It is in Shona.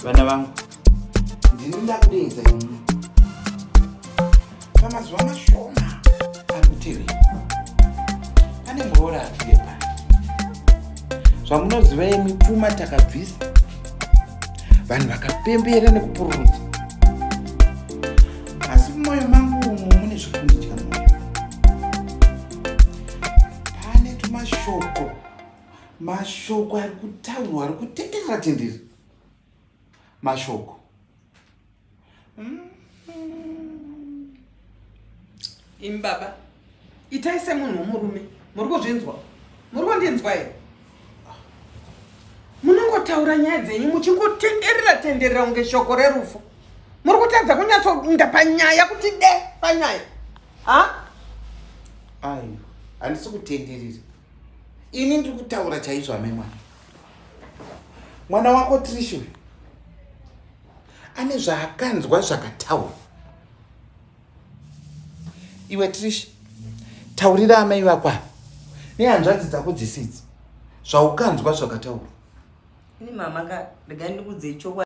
Vana vangu ndinoda kudeedza ini pamazuva mashoma ari kutevera pane muroora arikuyepa zvamunoziva mipfuma takabvisa vanhu vakapembera nekupururudza asi mumwoyo mangu umo mune zvekunditya mwoyo pane mashoko ari kutaurwa ari kutenderera tendera mashoko imi baba itai semunhu womurume muri kuzvinzwa muri kundinzwa here munongotaura nyaya dzenyu muchingotenderera kunge shoko rerufu muri kutadza kunyatsoinda panyaya kuti de panyaya aiwa handisi kutenderera ini ndiri kutaura chaizvo amemwana mwana wako Trish ane zvaakanzwa zvakataura. Iwe Trish, taurira amai vako nehanzvadzi dzako dzisidzi zvaukanzwa zvakataura. Ini mama regai ndikudzei chokwadi.